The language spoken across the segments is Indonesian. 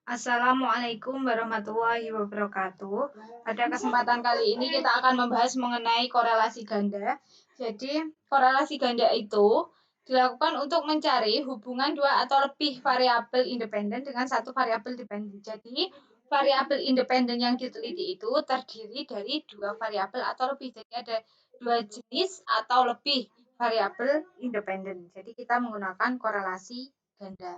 Assalamualaikum warahmatullahi wabarakatuh. Pada kesempatan kali ini kita akan membahas mengenai korelasi ganda. Jadi, korelasi ganda itu dilakukan untuk mencari hubungan dua atau lebih variabel independen dengan satu variabel dependen. Jadi, variabel independen yang diteliti itu terdiri dari dua variabel atau lebih. Jadi, ada dua jenis atau lebih variabel independen. Jadi, kita menggunakan korelasi ganda.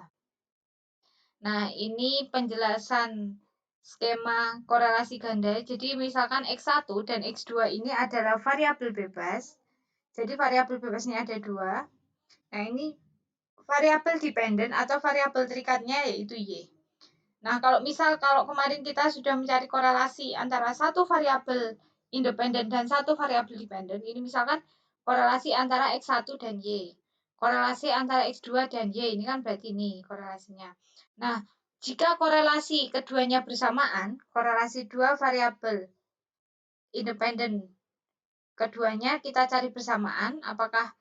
Nah, ini penjelasan skema korelasi ganda. Jadi, misalkan X1 dan X2 ini adalah variabel bebas. Jadi, variabel bebasnya ada dua. Nah, ini variabel dependen atau variabel terikatnya yaitu Y. Nah, kalau kemarin kita sudah mencari korelasi antara satu variabel independen dan satu variabel dependen, ini misalkan korelasi antara X1 dan Y. Korelasi antara X2 dan Y, ini kan berarti ini korelasinya. Nah, jika korelasi keduanya bersamaan, korelasi dua variabel independen keduanya kita cari bersamaan, apakah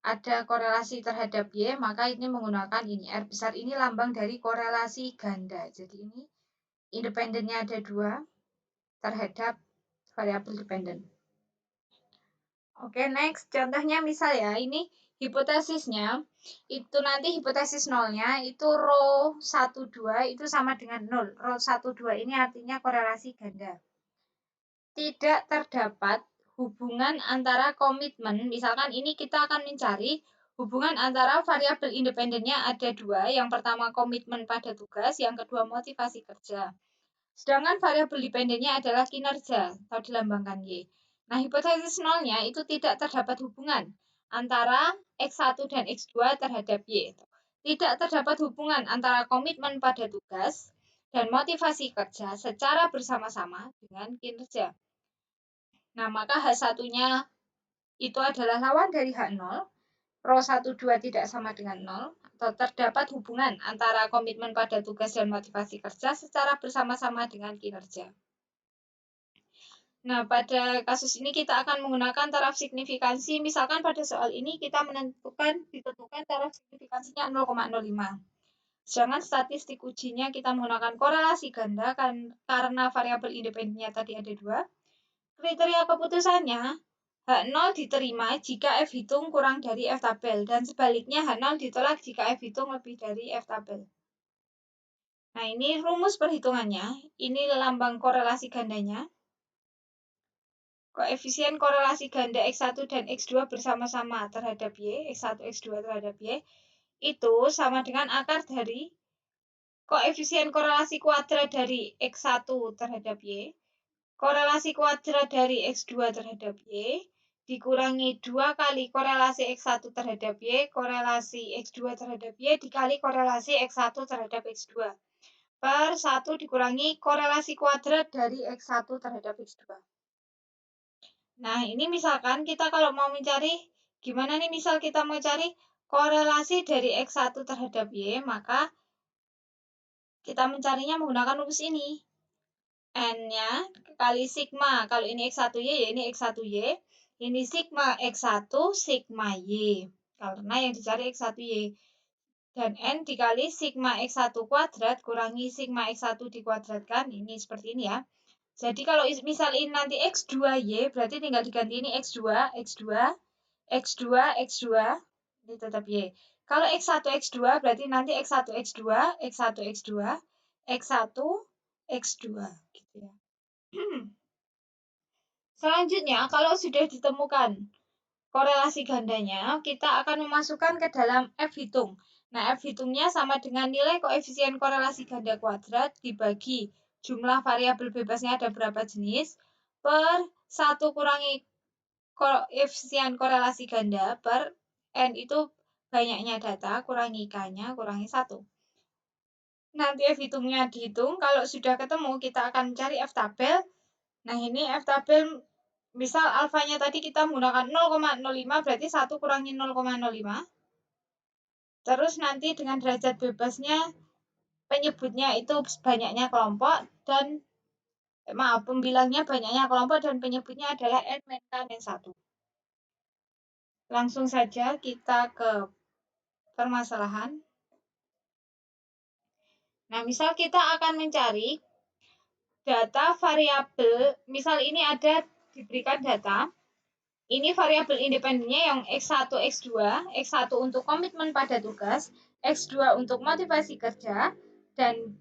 ada korelasi terhadap Y, maka ini menggunakan ini. R besar ini lambang dari korelasi ganda. Jadi ini independennya ada dua terhadap variabel dependen. Oke, next. Contohnya misal ya, ini hipotesisnya, itu nanti hipotesis nolnya, itu rho 1, 2 itu sama dengan 0. Rho 1, 2 ini artinya korelasi ganda. Tidak terdapat hubungan antara komitmen, misalkan ini kita akan mencari hubungan antara variabel independennya ada dua, yang pertama komitmen pada tugas, yang kedua motivasi kerja. Sedangkan variabel dependennya adalah kinerja, atau dilambangkan Y. Nah, hipotesis nolnya itu tidak terdapat hubungan antara X1 dan X2 terhadap Y. Tidak terdapat hubungan antara komitmen pada tugas dan motivasi kerja secara bersama-sama dengan kinerja. Nah, maka H1-nya itu adalah lawan dari H0. Rho 1, 2 tidak sama dengan 0, atau terdapat hubungan antara komitmen pada tugas dan motivasi kerja secara bersama-sama dengan kinerja. Nah, pada kasus ini kita akan menggunakan taraf signifikansi. Misalkan pada soal ini kita ditentukan taraf signifikansinya 0,05. Sedangkan statistik ujinya kita menggunakan korelasi ganda karena variabel independennya tadi ada dua. Kriteria keputusannya, H0 diterima jika F hitung kurang dari F tabel, dan sebaliknya H0 ditolak jika F hitung lebih dari F tabel. Nah, ini rumus perhitungannya. Ini lambang korelasi gandanya. Koefisien korelasi ganda X1 dan X2 bersama-sama terhadap Y, X1, X2 terhadap Y, itu sama dengan akar dari koefisien korelasi kuadrat dari X1 terhadap Y, korelasi kuadrat dari X2 terhadap Y, dikurangi 2 kali korelasi X1 terhadap Y, korelasi X2 terhadap Y, dikali korelasi X1 terhadap X2, per 1 dikurangi korelasi kuadrat dari X1 terhadap X2. Nah, ini misalkan kita kalau mau mencari, gimana nih misal kita mau cari korelasi dari X1 terhadap Y, maka kita mencarinya menggunakan rumus ini. N-nya kali sigma, kalau ini X1Y, ya ini X1Y. Ini sigma X1, sigma Y. Karena yang dicari X1Y. Dan N dikali sigma X1 kuadrat kurangi sigma X1 dikuadratkan. Ini seperti ini ya. Jadi kalau misal ini nanti X2Y, berarti tinggal diganti ini X2, X2, X2, X2, ini tetap Y. Kalau X1, X2, berarti nanti X1, X2, X1, X2, X1, X2. Gitu ya. Selanjutnya, kalau sudah ditemukan korelasi gandanya, kita akan memasukkan ke dalam F hitung. Nah, F hitungnya sama dengan nilai koefisien korelasi ganda kuadrat dibagi jumlah variabel bebasnya ada berapa jenis, per 1 kurangi koefisien korelasi ganda, per N itu banyaknya data, kurangi K-nya, kurangi 1. Nanti F hitungnya dihitung, kalau sudah ketemu kita akan mencari F tabel. Nah, ini F tabel, misal alfanya tadi kita menggunakan 0,05, berarti 1 kurangi 0,05. Terus nanti dengan derajat bebasnya, penyebutnya itu banyaknya kelompok, dan pembilangnya banyaknya kelompok, dan penyebutnya adalah N-K-1. Langsung saja kita ke permasalahan. Nah, misal kita akan mencari data variabel, misal ini ada diberikan data, ini variabel independennya yang X1, X2, X1 untuk komitmen pada tugas, X2 untuk motivasi kerja, dan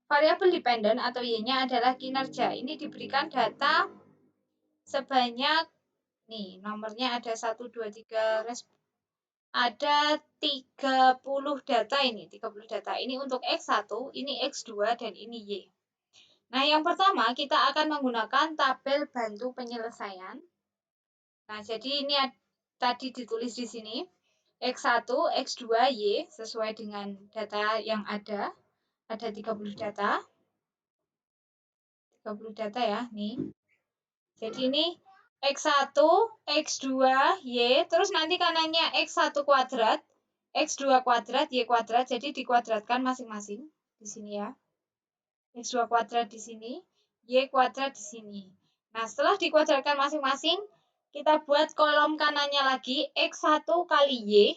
variabel dependen atau Y-nya adalah kinerja. Ini diberikan data sebanyak, nih nomornya ada 1, 2, 3, ada 30 data ini, 30 data. Ini untuk X1, ini X2, dan ini Y. Nah, yang pertama kita akan menggunakan tabel bantu penyelesaian. Nah, jadi ini tadi ditulis di sini X1, X2, Y sesuai dengan data yang ada. Ada 30 data. 30 data ya, nih. Jadi ini X1, X2, Y, terus nanti kanannya X1 kuadrat, X2 kuadrat, Y kuadrat, jadi dikuadratkan masing-masing di sini ya. X2 kuadrat di sini, Y kuadrat di sini. Nah, setelah dikuadratkan masing-masing, kita buat kolom kanannya lagi X1 kali Y,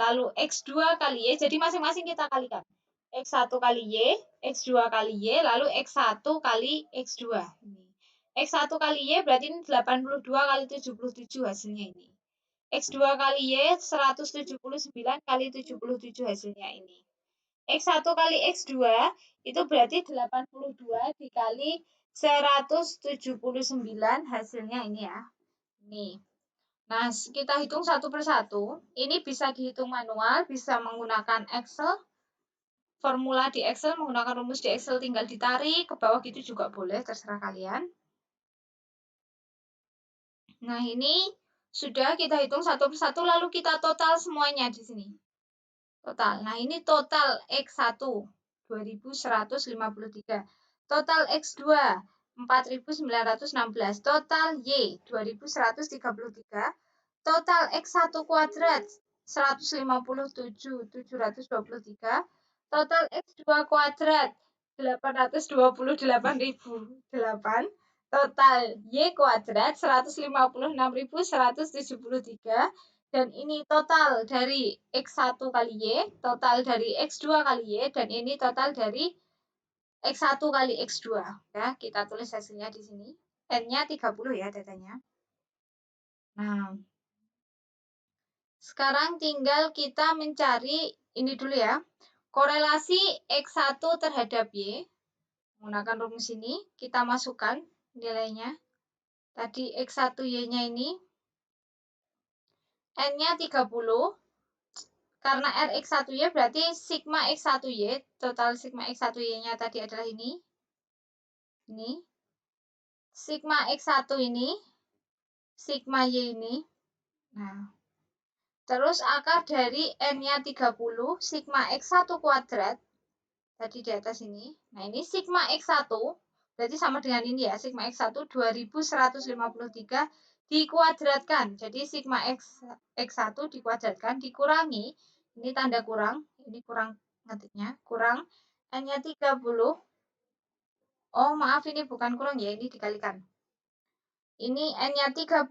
lalu X2 kali Y, jadi masing-masing kita kalikan. X1 kali Y, X2 kali Y, lalu X1 kali X2. X1 kali Y berarti ini 82 kali 77 hasilnya ini. X2 kali Y 179 kali 77 hasilnya ini. X1 kali X2 itu berarti 82 dikali 179 hasilnya ini ya. Nih. Nah, kita hitung satu persatu. Ini bisa dihitung manual, bisa menggunakan Excel. Formula di Excel, menggunakan rumus di Excel tinggal ditarik ke bawah gitu juga boleh, terserah kalian. Nah, ini sudah kita hitung satu persatu, lalu kita total semuanya di sini. Total. Nah, ini total X1 2153. Total X2 4916. Total Y 2133. Total X1 kuadrat 157.723. Total X2 kuadrat 828.008. Total Y kuadrat 156.173. Dan ini total dari X1 kali Y, total dari X2 kali Y, dan ini total dari X1 kali X2. Ya, kita tulis hasilnya di sini. N-nya 30 ya datanya. Nah, sekarang tinggal kita mencari ini dulu ya. Korelasi X1 terhadap Y. Menggunakan rumus ini, kita masukkan nilainya. Tadi X1 Y-nya ini N-nya 30. Karena Rx1Y berarti sigma X1Y. Total sigma X1Y-nya tadi adalah ini. Ini. Sigma X1 ini. Sigma Y ini. Nah. Terus akar dari N-nya 30. Sigma X1 kuadrat. Tadi di atas ini. Nah, ini sigma X1. Berarti sama dengan ini ya. Sigma X1 2153 dikuadratkan. Jadi sigma X1 dikuadratkan dikurangi. Ini tanda kurang. Ini kurang ngetiknya. Kurang. N-nya 30. Oh, maaf ini bukan kurang ya. Ini dikalikan. Ini N-nya 30.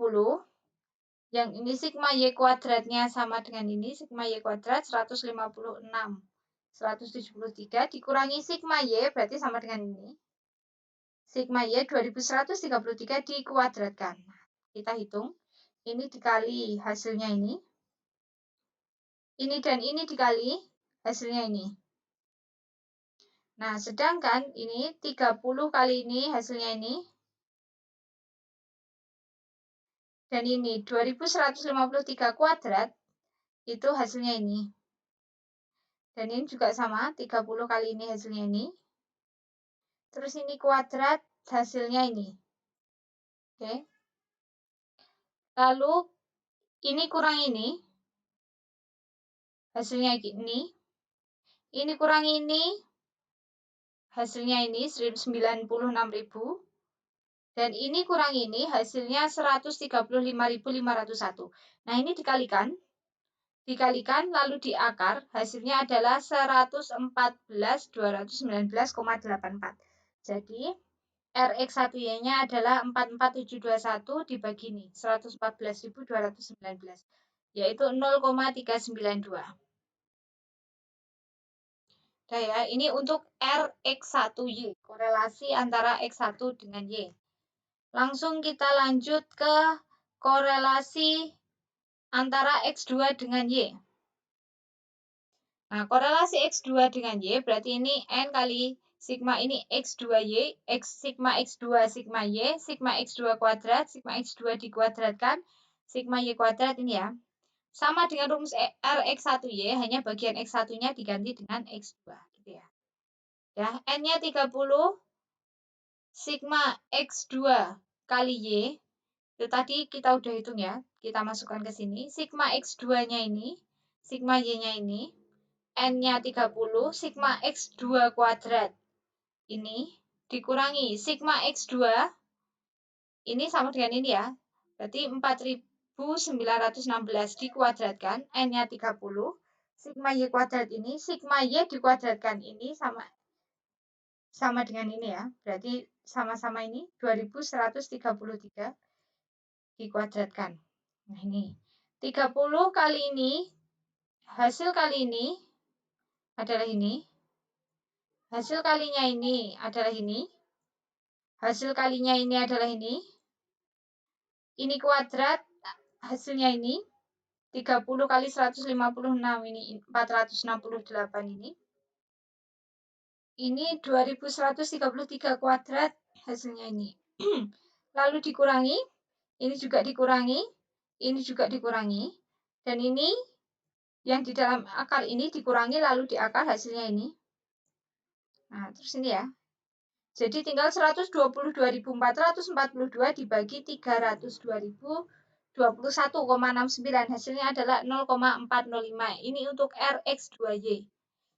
Yang ini sigma Y kuadratnya sama dengan ini. Sigma Y kuadrat 156. 173 dikurangi sigma Y berarti sama dengan ini. Sigma Y 2133 dikuadratkan. Kita hitung. Ini dikali hasilnya ini. Ini dan ini dikali hasilnya ini. Nah, sedangkan ini 30 kali ini hasilnya ini. Dan ini 2153 kuadrat itu hasilnya ini. Dan ini juga sama, 30 kali ini hasilnya ini. Terus ini kuadrat hasilnya ini. Oke. Lalu ini kurang ini. Hasilnya ini. Ini kurang ini. Hasilnya ini 96.000. Dan ini kurang ini hasilnya 135.501. Nah, ini dikalikan. Dikalikan lalu diakar, hasilnya adalah 114.219,84. Jadi, Rx1Y-nya adalah 44721 dibagi ini, 114.219, yaitu 0,392. Udah ya, ini untuk Rx1Y, korelasi antara X1 dengan Y. Langsung kita lanjut ke korelasi antara X2 dengan Y. Nah, korelasi X2 dengan Y berarti ini N kali sigma ini X2Y, sigma X2, sigma Y, sigma X2 kuadrat, sigma X2 dikuadratkan, sigma Y kuadrat ini ya. Sama dengan rumus Rx1Y, hanya bagian X1-nya diganti dengan X2. Gitu ya. Ya, N-nya 30, sigma X2 kali Y, itu tadi kita udah hitung ya, kita masukkan ke sini, sigma X2-nya ini, sigma Y-nya ini, N-nya 30, sigma X2 kuadrat, ini, dikurangi sigma X2, ini sama dengan ini ya, berarti 4916 dikuadratkan, N-nya 30, sigma Y kuadrat ini, sigma Y dikuadratkan ini sama dengan ini ya, berarti sama-sama ini 2133 dikuadratkan. Nah ini, 30 kali ini, hasil kali ini adalah ini, hasil kalinya ini adalah ini, hasil kalinya ini adalah ini kuadrat, hasilnya ini, 30 kali 156 ini 468 ini. Ini 2133 kuadrat hasilnya ini. Lalu dikurangi, ini juga dikurangi, ini juga dikurangi. Dan ini yang di dalam akar ini dikurangi lalu di akar hasilnya ini. Nah, terus ini ya. Jadi tinggal 122.442 dibagi 302.021,69. Hasilnya adalah 0,405. Ini untuk Rx2Y.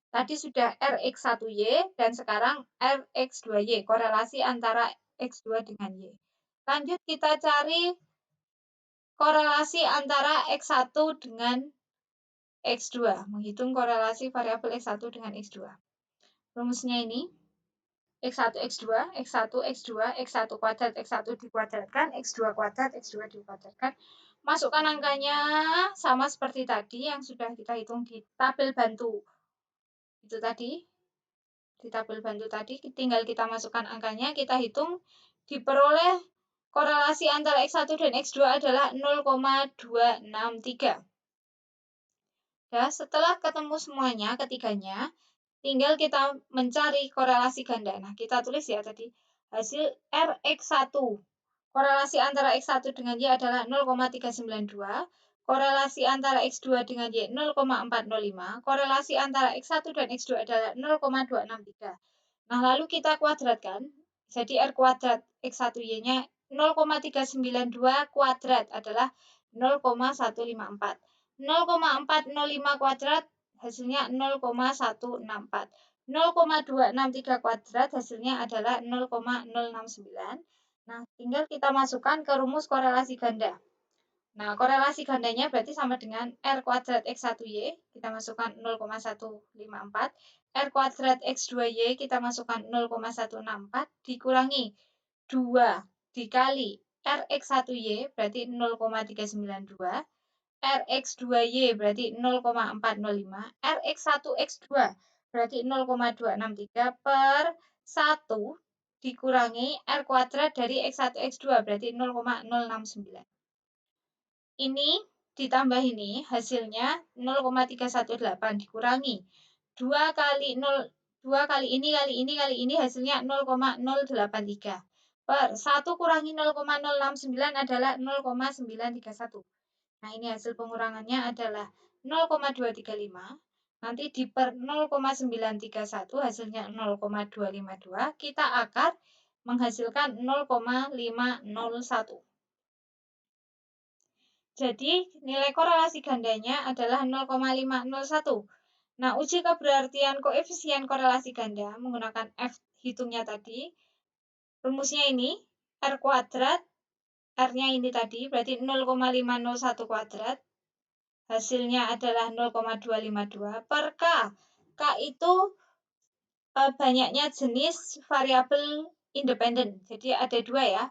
Tadi sudah Rx1Y dan sekarang Rx2Y. Korelasi antara X2 dengan Y. Lanjut kita cari korelasi antara X1 dengan X2. Menghitung korelasi variabel X1 dengan X2. Rumusnya ini. X1, X2, X1, X2, X1 kuadrat, X1 dikuadratkan, X2 kuadrat, X2 dikuadratkan. Masukkan angkanya sama seperti tadi yang sudah kita hitung di tabel bantu. Itu tadi, di tabel bantu tadi, tinggal kita masukkan angkanya, kita hitung, diperoleh korelasi antara X1 dan X2 adalah 0,263. Ya, setelah ketemu semuanya, ketiganya, tinggal kita mencari korelasi ganda. Nah, kita tulis ya tadi. Hasil Rx1. Korelasi antara X1 dengan Y adalah 0,392. Korelasi antara X2 dengan Y 0,405. Korelasi antara X1 dan X2 adalah 0,263. Nah, lalu kita kuadratkan. Jadi R kuadrat X1Y-nya 0,392 kuadrat adalah 0,154. 0,405 kuadrat hasilnya 0,164. 0,263 kuadrat hasilnya adalah 0,069. Nah, tinggal kita masukkan ke rumus korelasi ganda. Nah, korelasi gandanya berarti sama dengan R kuadrat X1Y, kita masukkan 0,154. R kuadrat X2Y, kita masukkan 0,164, dikurangi 2 dikali Rx1Y, berarti 0,392. Rx2Y berarti 0,405, Rx1X2 berarti 0,263 per 1 dikurangi R kuadrat dari X1X2 berarti 0,069. Ini ditambah ini hasilnya 0,318 dikurangi 2 kali 0, 2 kali ini hasilnya 0,083 per 1 kurangi 0,069 adalah 0,931. Nah, ini hasil pengurangannya adalah 0,235. Nanti di per 0,931 hasilnya 0,252. Kita akar menghasilkan 0,501. Jadi, nilai korelasi gandanya adalah 0,501. Nah, uji keberartian koefisien korelasi ganda menggunakan F hitungnya tadi. Rumusnya ini, R kuadrat, R-nya ini tadi, berarti 0,501 kuadrat. Hasilnya adalah 0,252 per K. K itu banyaknya jenis variabel independen. Jadi ada 2 ya.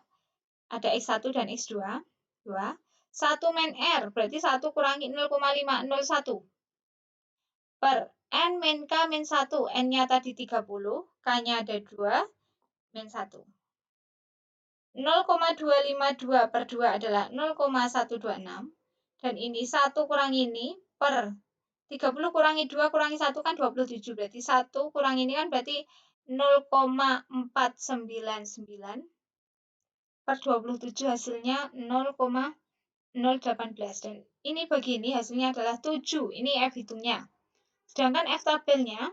Ada X1 dan X2. 2. 1 min R, berarti 1 kurangi 0,501. Per N min K min 1. N-nya tadi 30, K-nya ada 2, min 1. 0,252 per 2 adalah 0,126. Dan ini 1 kurangi ini per 30 kurangi 2 kurangi 1 kan 27. Berarti 1 kurangi ini kan berarti 0,499 per 27 hasilnya 0,018. Dan ini begini hasilnya adalah 7. Ini F hitungnya. Sedangkan F tabelnya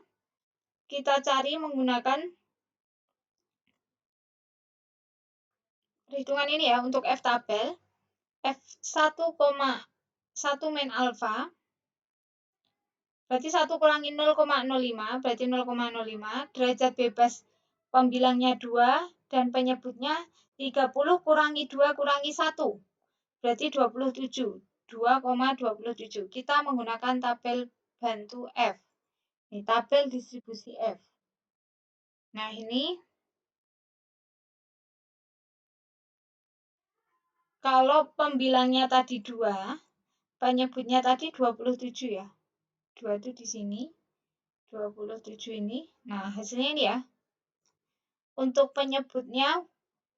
kita cari menggunakan perhitungan ini ya untuk F tabel. F 1,1 min alfa berarti 1 kurangi 0,05 berarti 0,05. Derajat bebas pembilangnya 2 dan penyebutnya 30 kurangi 2 kurangi 1 berarti 27. 2,27. Kita menggunakan tabel bantu F. Ini tabel distribusi F. Nah, ini kalau pembilangnya tadi 2, penyebutnya tadi 27 ya. 2 itu di sini. 27 ini. Nah, hasilnya ini ya. Untuk penyebutnya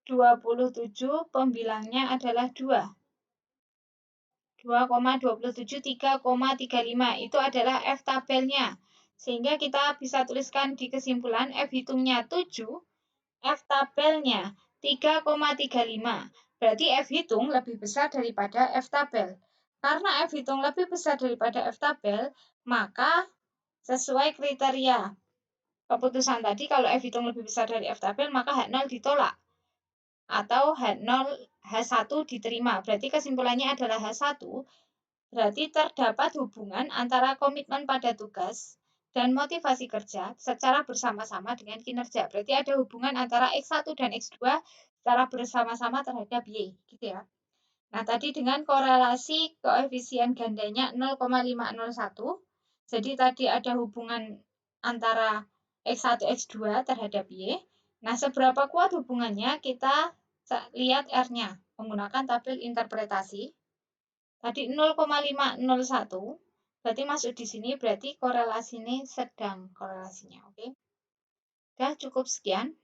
27, pembilangnya adalah 2. 2,27, 3,35. Itu adalah F tabelnya. Sehingga kita bisa tuliskan di kesimpulan F hitungnya 7, F tabelnya 3,35. Berarti F hitung lebih besar daripada F tabel. Karena F hitung lebih besar daripada F tabel, maka sesuai kriteria keputusan tadi, kalau F hitung lebih besar dari F tabel, maka H0 ditolak. Atau H1 diterima. Berarti kesimpulannya adalah H1. Berarti terdapat hubungan antara komitmen pada tugas dan motivasi kerja secara bersama-sama dengan kinerja. Berarti ada hubungan antara X1 dan X2 secara bersama-sama terhadap Y. Gitu ya. Nah, tadi dengan korelasi koefisien gandanya 0,501. Jadi tadi ada hubungan antara X1, X2 terhadap Y. Nah, seberapa kuat hubungannya kita lihat R-nya menggunakan tabel interpretasi. Tadi 0,501. Berarti masuk di sini, berarti korelasi ini sedang korelasinya. Oke. Udah cukup sekian.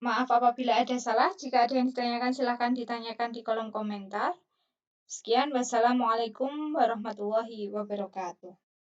Maaf apabila ada salah. Jika ada yang ditanyakan, silahkan ditanyakan di kolom komentar. Sekian, wassalamualaikum warahmatullahi wabarakatuh.